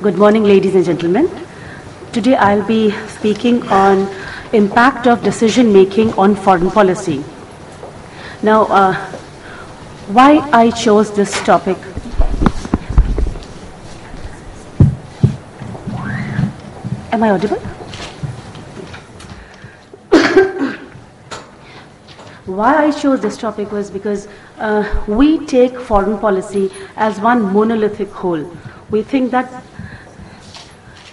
Good morning, ladies and gentlemen. Today I'll be speaking on impact of decision making on foreign policy. Now, why I chose this topic? Am I audible? Why I chose this topic was because we take foreign policy as one monolithic whole. We think that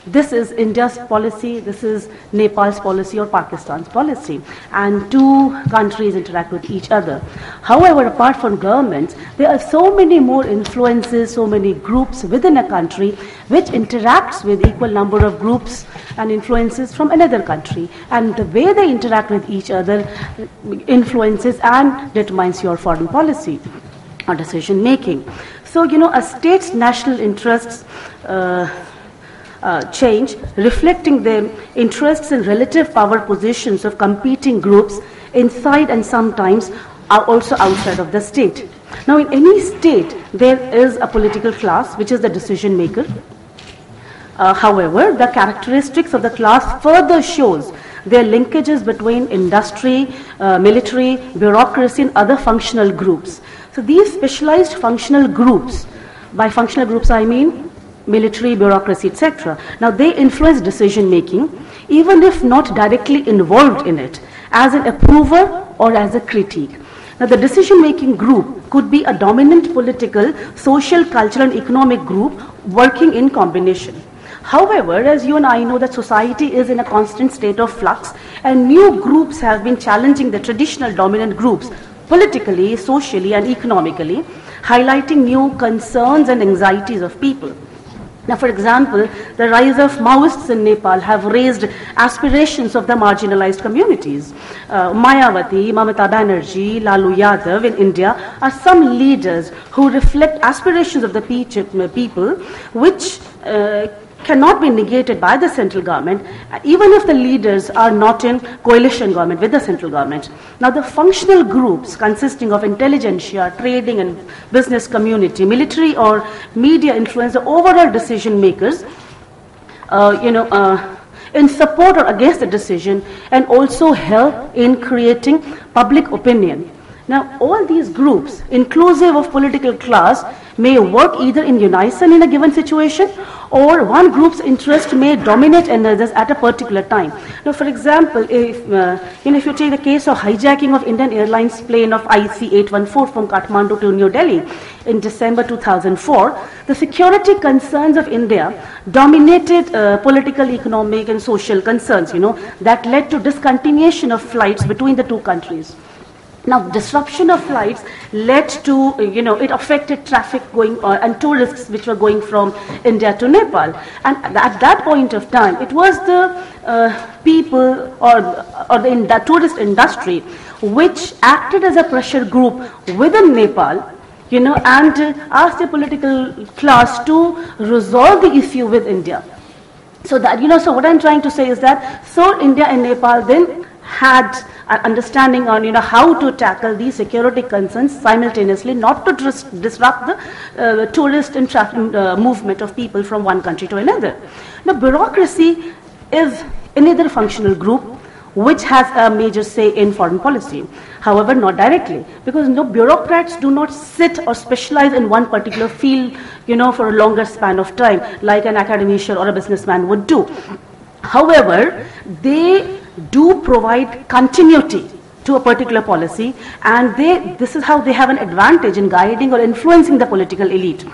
this is India's policy, this is Nepal's policy or Pakistan's policy, and two countries interact with each other. However, apart from governments, there are so many more influences, so many groups within a country which interacts with equal number of groups and influences from another country. And the way they interact with each other influences and determines your foreign policy or decision making. So, a state's national interests change, reflecting the interests and relative power positions of competing groups inside and sometimes are also outside of the state. Now, in any state, there is a political class which is the decision maker. However, the characteristics of the class further shows their linkages between industry, military, bureaucracy, and other functional groups. So these specialized functional groups, by functional groups I mean military, bureaucracy, etc. Now they influence decision making, even if not directly involved in it, as an approver or as a critique. Now the decision making group could be a dominant political, social, cultural, and economic group working in combination. However, as you and I know that society is in a constant state of flux and new groups have been challenging the traditional dominant groups politically, socially, and economically, highlighting new concerns and anxieties of people. Now, for example, the rise of Maoists in Nepal have raised aspirations of the marginalized communities. Mayawati, Mamata Banerjee, Lalu Yadav in India are some leaders who reflect aspirations of the people which cannot be negated by the central government, even if the leaders are not in coalition government with the central government. Now, the functional groups consisting of intelligentsia, trading and business community, military or media influence the overall decision makers, in support or against the decision, and also help in creating public opinion. Now, all these groups, inclusive of political class, may work either in unison in a given situation, or one group's interest may dominate another's at a particular time. Now, for example, if you take the case of hijacking of Indian Airlines plane of IC-814 from Kathmandu to New Delhi in December 2004, the security concerns of India dominated political, economic, and social concerns, that led to discontinuation of flights between the two countries. Now, disruption of flights led to, it affected traffic going and tourists which were going from India to Nepal. And at that point of time, it was the people or the tourist industry which acted as a pressure group within Nepal, and asked the political class to resolve the issue with India. So that, so what I'm trying to say is that, so India and Nepal then had an understanding on how to tackle these security concerns simultaneously, not to disrupt the tourist and traffic movement of people from one country to another. Now, bureaucracy is another functional group which has a major say in foreign policy. However, not directly, because bureaucrats do not sit or specialize in one particular field, for a longer span of time, like an academician or a businessman would do. However, they do provide continuity to a particular policy, and this is how they have an advantage in guiding or influencing the political elite.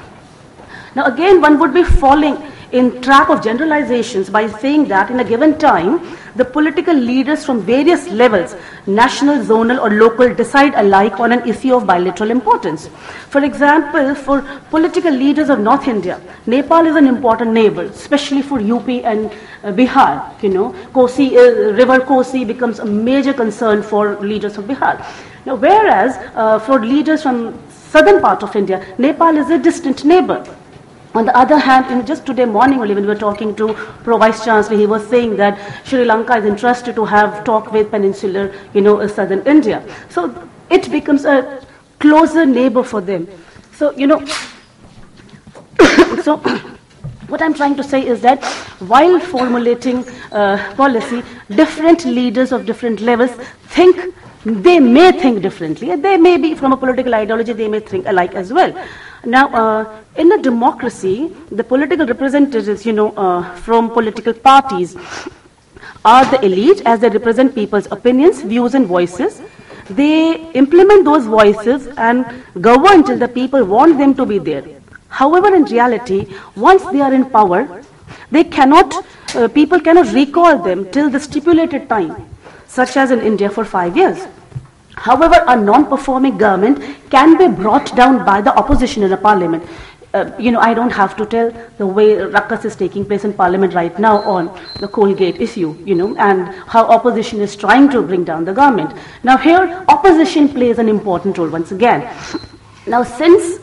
Now, again, one would be falling in trap of generalizations by saying that in a given time, the political leaders from various levels, national, zonal, or local, decide alike on an issue of bilateral importance. For example, for political leaders of North India, Nepal is an important neighbor, especially for UP and Bihar. River Kosi becomes a major concern for leaders of Bihar. Now, whereas for leaders from southern part of India, Nepal is a distant neighbor. On the other hand, just today morning only when we were talking to Pro Vice Chancellor, he was saying that Sri Lanka is interested to have talk with peninsular, southern India. So it becomes a closer neighbor for them. So, What I'm trying to say is that while formulating policy, different leaders of different levels they may think differently. They may be from a political ideology, they may think alike as well. Now, in a democracy, the political representatives, from political parties are the elite, as they represent people's opinions, views, and voices. They implement those voices and govern till the people want them to be there. However, in reality, once they are in power, people cannot recall them till the stipulated time, such as in India for 5 years. However, a non-performing government can be brought down by the opposition in a parliament. I don't have to tell the way ruckus is taking place in parliament right now on the Colgate issue, and how opposition is trying to bring down the government. Now here, opposition plays an important role once again. Now since,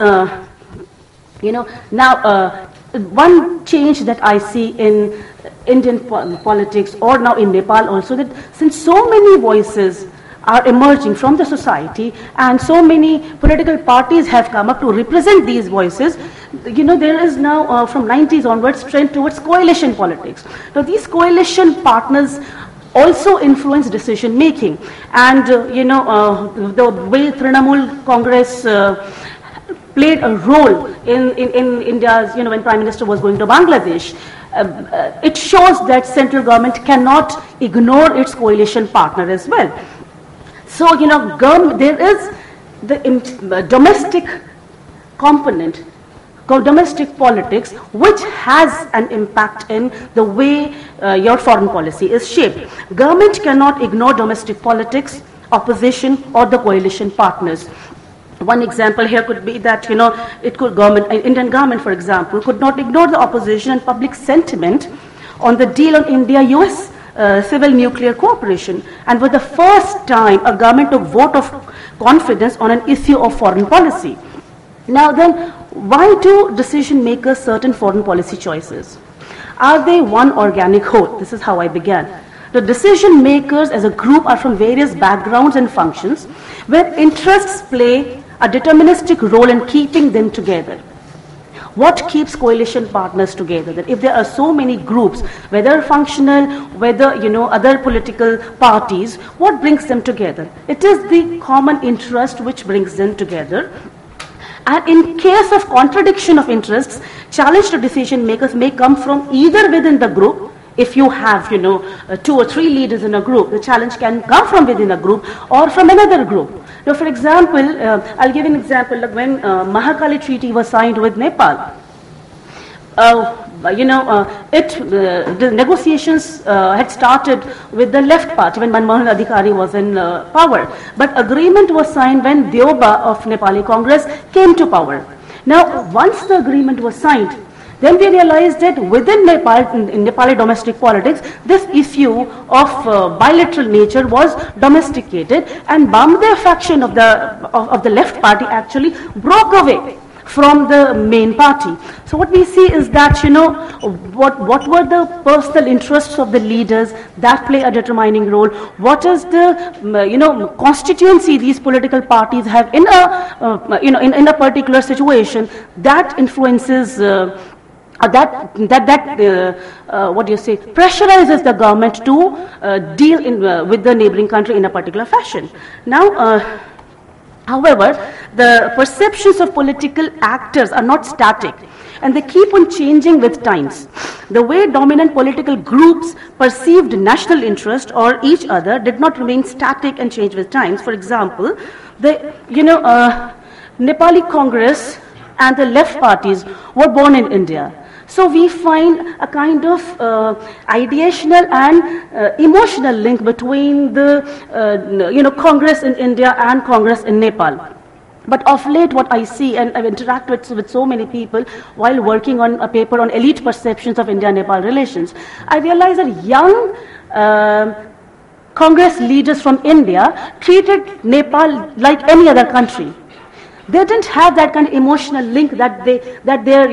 one change that I see in Indian politics, or now in Nepal also, that since so many voices are emerging from the society and so many political parties have come up to represent these voices, there is now from 90s onwards trend towards coalition politics. Now these coalition partners also influence decision making, and the way Trinamool Congress played a role in India's, when Prime Minister was going to Bangladesh, it shows that central government cannot ignore its coalition partner as well. So, there is the domestic component, domestic politics, which has an impact in the way your foreign policy is shaped. Government cannot ignore domestic politics, opposition, or the coalition partners. One example here could be that, Indian government, for example, could not ignore the opposition and public sentiment on the deal on India-US civil nuclear cooperation, and for the first time a government took vote of confidence on an issue of foreign policy. Now then, why do decision makers certain foreign policy choices? Are they one organic whole? This is how I began. The decision makers as a group are from various backgrounds and functions, where interests play a deterministic role in keeping them together. What keeps coalition partners together? That if there are so many groups, whether functional, whether other political parties, what brings them together? It is the common interest which brings them together. And in case of contradiction of interests, challenge to decision makers may come from either within the group. If you have 2 or 3 leaders in a group, the challenge can come from within a group or from another group. Now, for example, I'll give an example. Like when Mahakali Treaty was signed with Nepal, the negotiations had started with the left party when Manmohan Adhikari was in power. But agreement was signed when Deoba of Nepali Congress came to power. Now, once the agreement was signed, then we realized that within Nepal, in Nepali domestic politics, this issue of bilateral nature was domesticated, and Bamdev faction of the left party actually broke away from the main party. So what we see is that, what were the personal interests of the leaders that play a determining role? What is the, constituency these political parties have in a particular situation that influences pressurizes the government to deal with the neighboring country in a particular fashion. Now, however, the perceptions of political actors are not static, and they keep on changing with times. The way dominant political groups perceived national interest or each other did not remain static and change with times. For example, the Nepali Congress and the left parties were born in India. So we find a kind of ideational and emotional link between the Congress in India and Congress in Nepal. But of late, what I see, and I've interacted with so many people while working on a paper on elite perceptions of India-Nepal relations, I realized that young Congress leaders from India treated Nepal like any other country. They didn't have that kind of emotional link that their